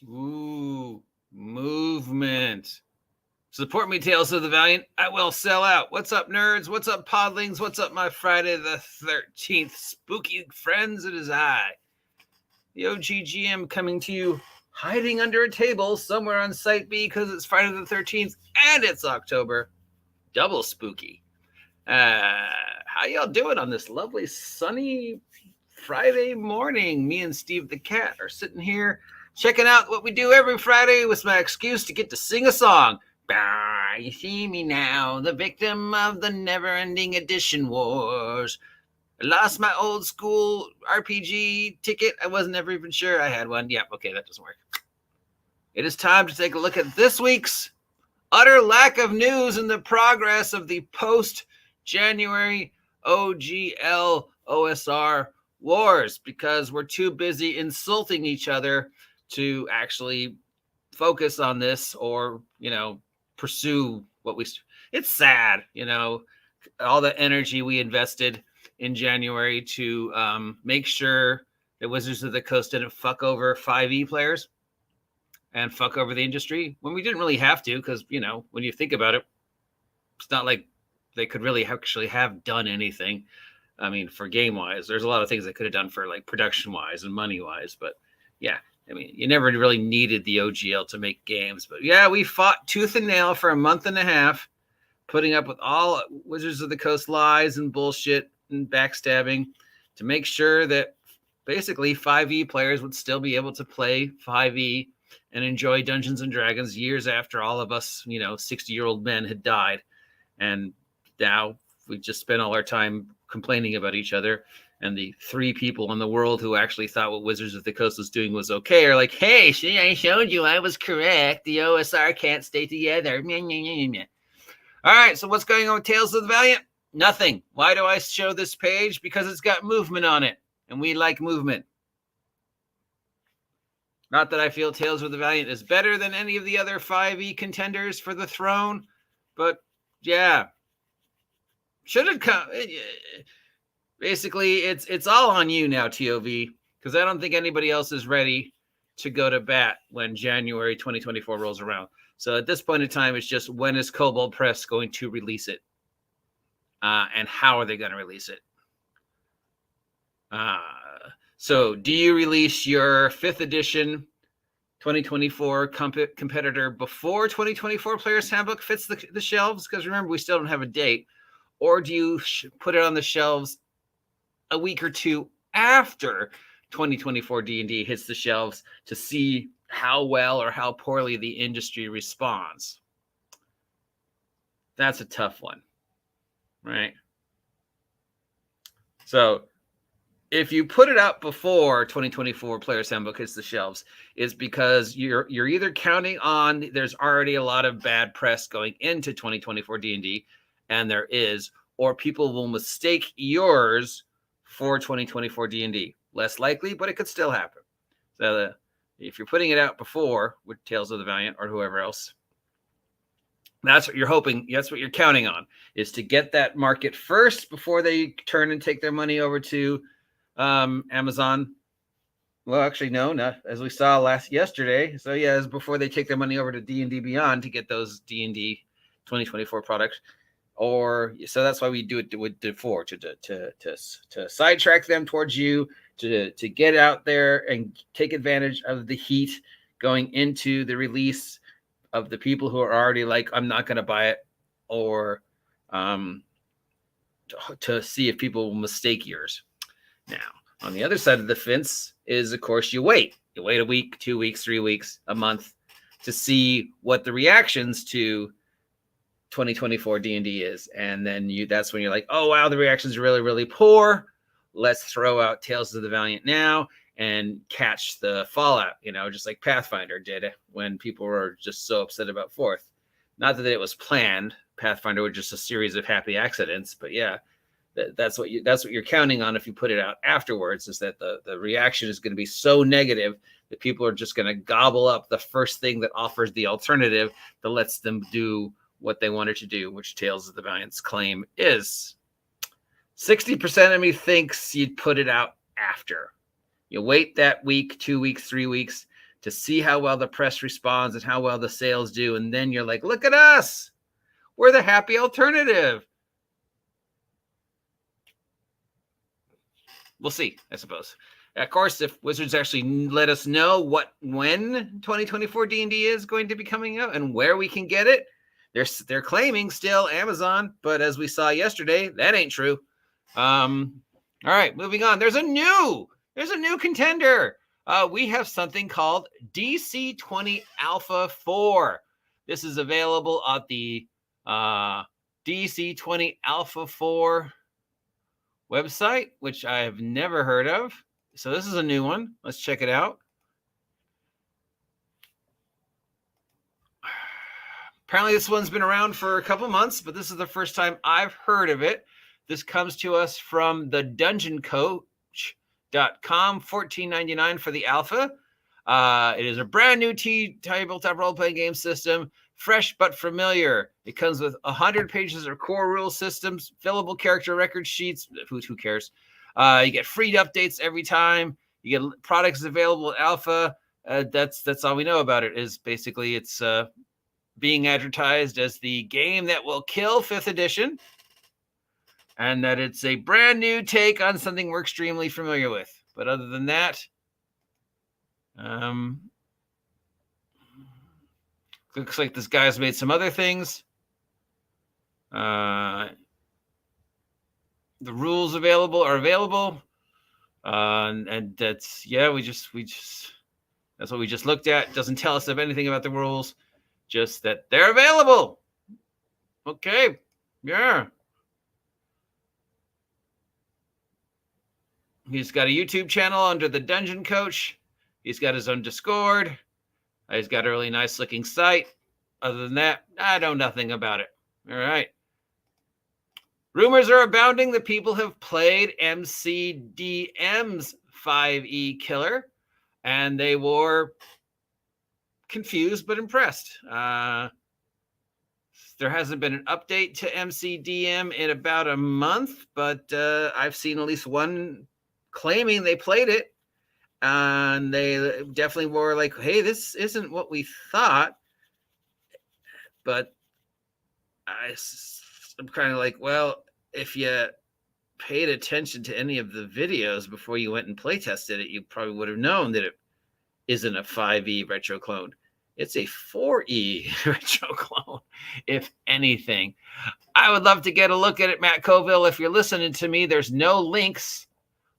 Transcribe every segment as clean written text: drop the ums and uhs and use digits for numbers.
Ooh, movement. Support me, Tales of the Valiant. I will sell out. What's up, nerds? What's up, podlings? What's up, my Friday the 13th spooky friends? It is I, the OGGM, coming to you, hiding under a table somewhere on Site B because it's Friday the 13th and it's October. Double spooky. How y'all doing on this lovely sunny Friday morning? Me and Steve the Cat are sitting here checking out what we do every Friday with my excuse to get to sing a song. You see me now, the victim of the never-ending edition wars. I lost my old school RPG ticket. I wasn't ever even sure I had one. Yeah, okay, that doesn't work. It is time to take a look at this week's utter lack of news in the progress of the post-January OGL OSR wars, because we're too busy insulting each other to actually focus on this or, pursue what it's sad, all the energy we invested in January to make sure that Wizards of the Coast didn't fuck over 5e players and fuck over the industry when we didn't really have to, because, when you think about it, it's not like they could really actually have done anything. I mean, for game-wise, there's a lot of things they could have done for like production-wise and money-wise, but yeah. I mean, you never really needed the OGL to make games. But yeah, we fought tooth and nail for a month and a half, putting up with all Wizards of the Coast lies and bullshit and backstabbing to make sure that basically 5e players would still be able to play 5e and enjoy Dungeons and Dragons years after all of us, 60-year-old men had died. And now we just spent all our time complaining about each other. And the 3 people in the world who actually thought what Wizards of the Coast was doing was okay are like, hey, see, I showed you I was correct. The OSR can't stay together. All right, so what's going on with Tales of the Valiant? Nothing. Why do I show this page? Because it's got movement on it, and we like movement. Not that I feel Tales of the Valiant is better than any of the other 5e contenders for the throne, but yeah. Should it come... Basically, it's all on you now, TOV, because I don't think anybody else is ready to go to bat when January 2024 rolls around. So at this point in time, it's just, when is Kobold Press going to release it? And how are they going to release it? So do you release your 5th edition 2024 competitor before 2024 Player's Handbook fits the shelves? Because remember, we still don't have a date. Or do you put it on the shelves a week or two after 2024 D&D hits the shelves to see how well or how poorly the industry responds? That's a tough one, right? So if you put it out before 2024 Player's Handbook hits the shelves, it's because you're either counting on there's already a lot of bad press going into 2024 D&D, and there is, or people will mistake yours for 2024 D&D. Less likely, but it could still happen. So if you're putting it out before with Tales of the Valiant or whoever else, that's what you're hoping. That's what you're counting on, is to get that market first before they turn and take their money over to Amazon. Well, actually, no, not as we saw yesterday. So yeah, it's before they take their money over to D&D Beyond to get those D&D 2024 products. Or so that's why we do it with before, to sidetrack them towards you, to get out there and take advantage of the heat going into the release of the people who are already like, I'm not going to buy it, or to see if people will mistake yours. Now, on the other side of the fence is, of course, you wait a week, 2 weeks, 3 weeks, a month to see what the reactions to 2024 D&D is, and then that's when you're like, oh wow, the reactions are really, really poor. Let's throw out Tales of the Valiant now and catch the fallout, just like Pathfinder did when people were just so upset about 4th. Not that it was planned. Pathfinder was just a series of happy accidents, but yeah, that's what you're counting on if you put it out afterwards, is that the reaction is going to be so negative that people are just going to gobble up the first thing that offers the alternative that lets them do what they wanted to do, which Tales of the Valiant's claim is. 60% of me thinks you'd put it out after. You wait that week, 2 weeks, 3 weeks to see how well the press responds and how well the sales do. And then you're like, look at us. We're the happy alternative. We'll see, I suppose. Of course, if Wizards actually let us know when 2024 D&D is going to be coming out and where we can get it, they're claiming still Amazon, but as we saw yesterday, that ain't true. All right, moving on. There's a new contender. We have something called DC20 Alpha 4. This is available at the DC20 Alpha 4 website, which I have never heard of. So this is a new one. Let's check it out. Apparently this one's been around for a couple months, but this is the first time I've heard of it. This comes to us from the dungeoncoach.com, $14.99 for the alpha. It is a brand new tabletop role-playing game system, fresh but familiar. It comes with 100 pages of core rule systems, fillable character record sheets. Who cares? You get free updates every time. You get products available in alpha. That's all we know about it. Is basically it's being advertised as the game that will kill 5th edition, and that it's a brand new take on something we're extremely familiar with. But other than that, looks like this guy's made some other things. The rules are available. And that's, we just that's what we just looked at. Doesn't tell us anything about the rules, just that they're available. Okay. Yeah. He's got a YouTube channel under the Dungeon Coach. He's got his own Discord. He's got a really nice looking site. Other than that, I know nothing about it. All right. Rumors are abounding that people have played MCDM's 5e killer, and they were confused but impressed. There hasn't been an update to MCDM in about a month, but I've seen at least one claiming they played it, and they definitely were like, hey, this isn't what we thought. But I'm kind of like, well, if you paid attention to any of the videos before you went and play tested it, you probably would have known that it isn't a 5e retro clone. It's a 4e retro clone, if anything. I would love to get a look at it, Matt Colville. If you're listening to me, there's no links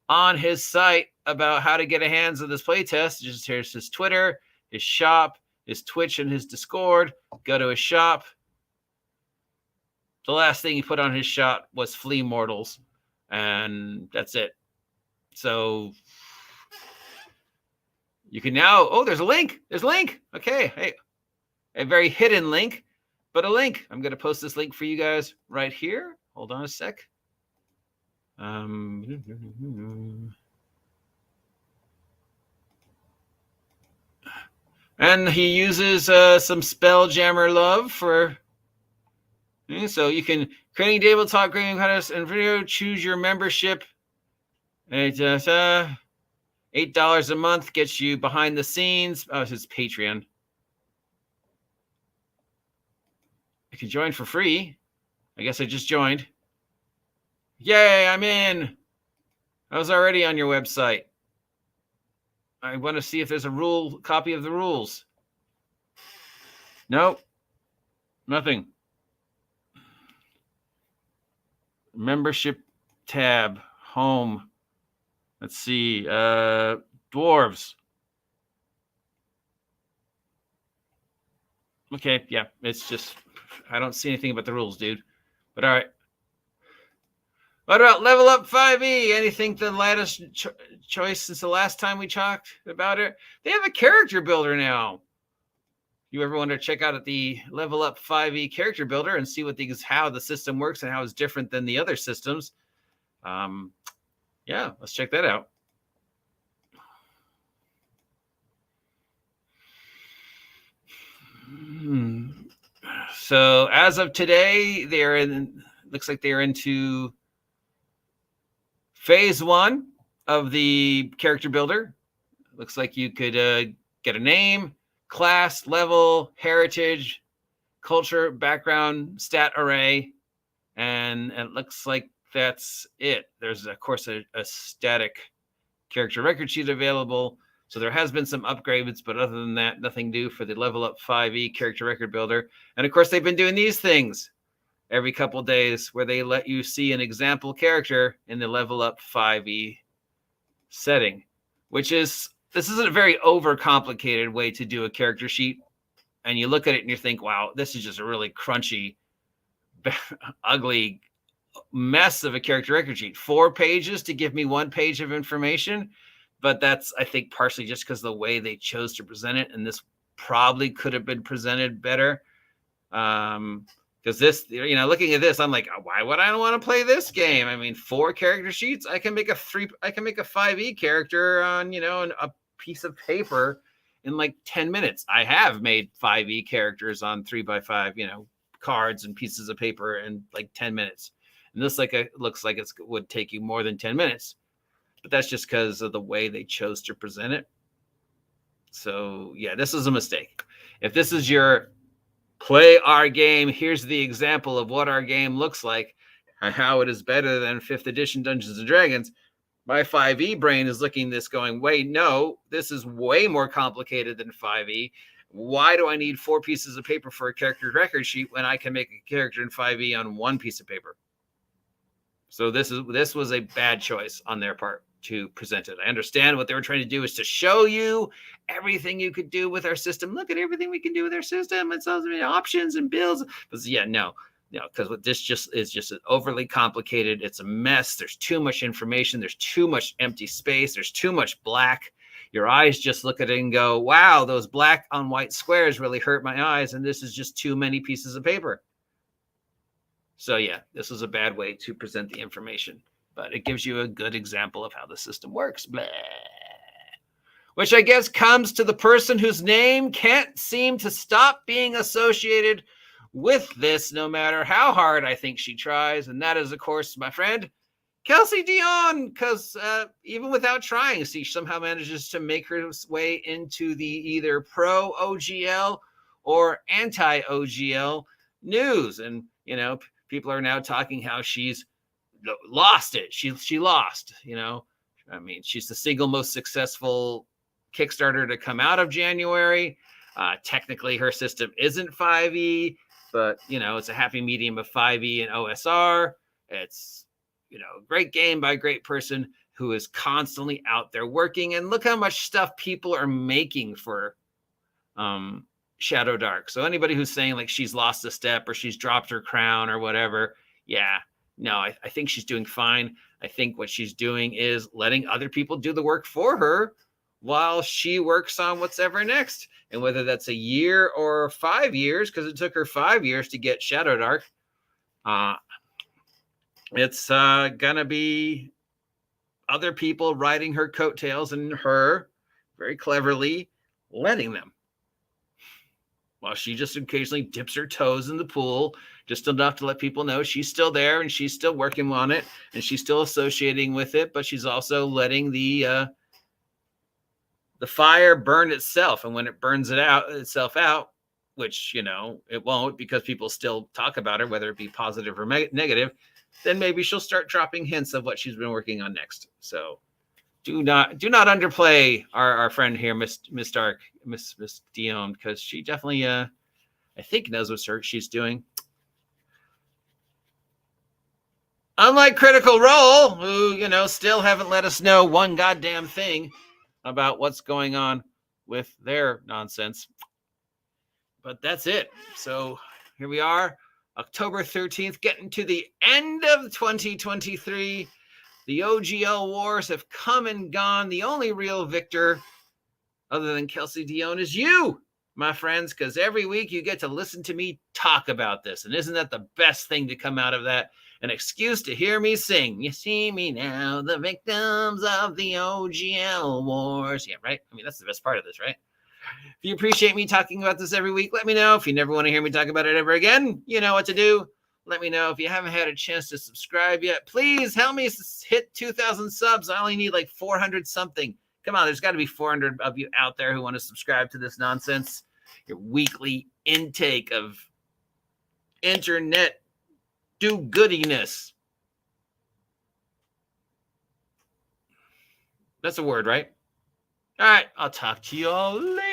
on his site about how to get a hands on this playtest. Just here's his Twitter, his shop, his Twitch, and his Discord. Go to his shop. The last thing he put on his shop was Flea Mortals, and that's it. So you can now, there's a link. There's a link. Okay. Hey, a very hidden link, but a link. I'm going to post this link for you guys right here. Hold on a sec. And he uses some Spelljammer love for, so you can creating tabletop gaming contests and video, choose your membership. It's $8 a month gets you behind the scenes. Oh, it's Patreon. You can join for free. I guess I just joined. Yay, I'm in. I was already on your website. I want to see if there's a copy of the rules. Nope. Nothing. Membership tab. Home. Let's see. Dwarves. Okay, yeah. It's just, I don't see anything about the rules, dude. But all right. What about Level Up 5e? Anything the latest choice since the last time we talked about it? They have a character builder now. You ever want to check out the Level Up 5e character builder and see how the system works and how it's different than the other systems? Yeah, let's check that out. So as of today, looks like they're into phase 1 of the character builder. Looks like you could get a name, class, level, heritage, culture, background, stat array, and it looks like that's it. There's, of course, a static character record sheet available. So there has been some upgrades, but other than that, nothing new for the Level Up 5e character record builder. And of course, they've been doing these things every couple of days where they let you see an example character in the Level Up 5e setting, which is, this isn't a very overcomplicated way to do a character sheet. And you look at it and you think, wow, this is just a really crunchy, ugly mess of a character record sheet. 4 pages to give me 1 page of information. But that's, I think, partially just because the way they chose to present it. And this probably could have been presented better. Because this, looking at this, I'm like, why would I want to play this game? I mean, 4 character sheets. I can make a 5e character on, a piece of paper in like 10 minutes. I have made 5e characters on 3x5, cards and pieces of paper in like 10 minutes. And this looks like it would take you more than 10 minutes. But that's just because of the way they chose to present it. So, yeah, this is a mistake. If this is your play our game, here's the example of what our game looks like and how it is better than 5th edition Dungeons and Dragons, my 5e brain is looking at this going, wait, no, this is way more complicated than 5e. Why do I need 4 pieces of paper for a character record sheet when I can make a character in 5e on 1 piece of paper? So this was a bad choice on their part to present it. I understand what they were trying to do is to show you everything you could do with our system. Look at everything we can do with our system. It's so many options and builds. But yeah, no, because this just is just overly complicated. It's a mess. There's too much information. There's too much empty space. There's too much black. Your eyes just look at it and go, wow, those black on white squares really hurt my eyes. And this is just too many pieces of paper. So yeah, this was a bad way to present the information. But it gives you a good example of how the system works. Blah. Which I guess comes to the person whose name can't seem to stop being associated with this, no matter how hard I think she tries. And that is, of course, my friend, Kelsey Dion. Because even without trying, she somehow manages to make her way into the either pro-OGL or anti-OGL news. And, people are now talking how she's lost it. She lost, I mean, she's the single most successful Kickstarter to come out of January. Technically, her system isn't 5e, but, it's a happy medium of 5e and OSR. It's, a great game by a great person who is constantly out there working. And look how much stuff people are making for Shadowdark. So anybody who's saying like she's lost a step or she's dropped her crown or whatever, yeah, no, I think she's doing fine. I think what she's doing is letting other people do the work for her while she works on what's ever next. And whether that's a year or 5 years, because it took her 5 years to get Shadowdark, it's going to be other people riding her coattails and her very cleverly letting them. While she just occasionally dips her toes in the pool, just enough to let people know she's still there and she's still working on it and she's still associating with it, but she's also letting the fire burn itself. And when it burns itself out, which, it won't because people still talk about her, whether it be positive or negative, then maybe she'll start dropping hints of what she's been working on next. So do not underplay our friend here, Miss Dark, Miss Dion, because she definitely, I think, knows what she's doing. Unlike Critical Role, who, still haven't let us know one goddamn thing about what's going on with their nonsense. But that's it. So here we are, October 13th, getting to the end of 2023. The OGL wars have come and gone. The only real victor, other than Kelsey Dion, is you, my friends, because every week you get to listen to me talk about this. And isn't that the best thing to come out of that? An excuse to hear me sing. You see me now, the victims of the OGL wars. Yeah, right? I mean, that's the best part of this, right? If you appreciate me talking about this every week, let me know. If you never want to hear me talk about it ever again, you know what to do. Let me know. If you haven't had a chance to subscribe yet, please help me hit 2,000 subs. I only need like 400 something. Come on, there's got to be 400 of you out there who want to subscribe to this nonsense. Your weekly intake of internet do-goodiness. That's a word, right? All right, I'll talk to you all later.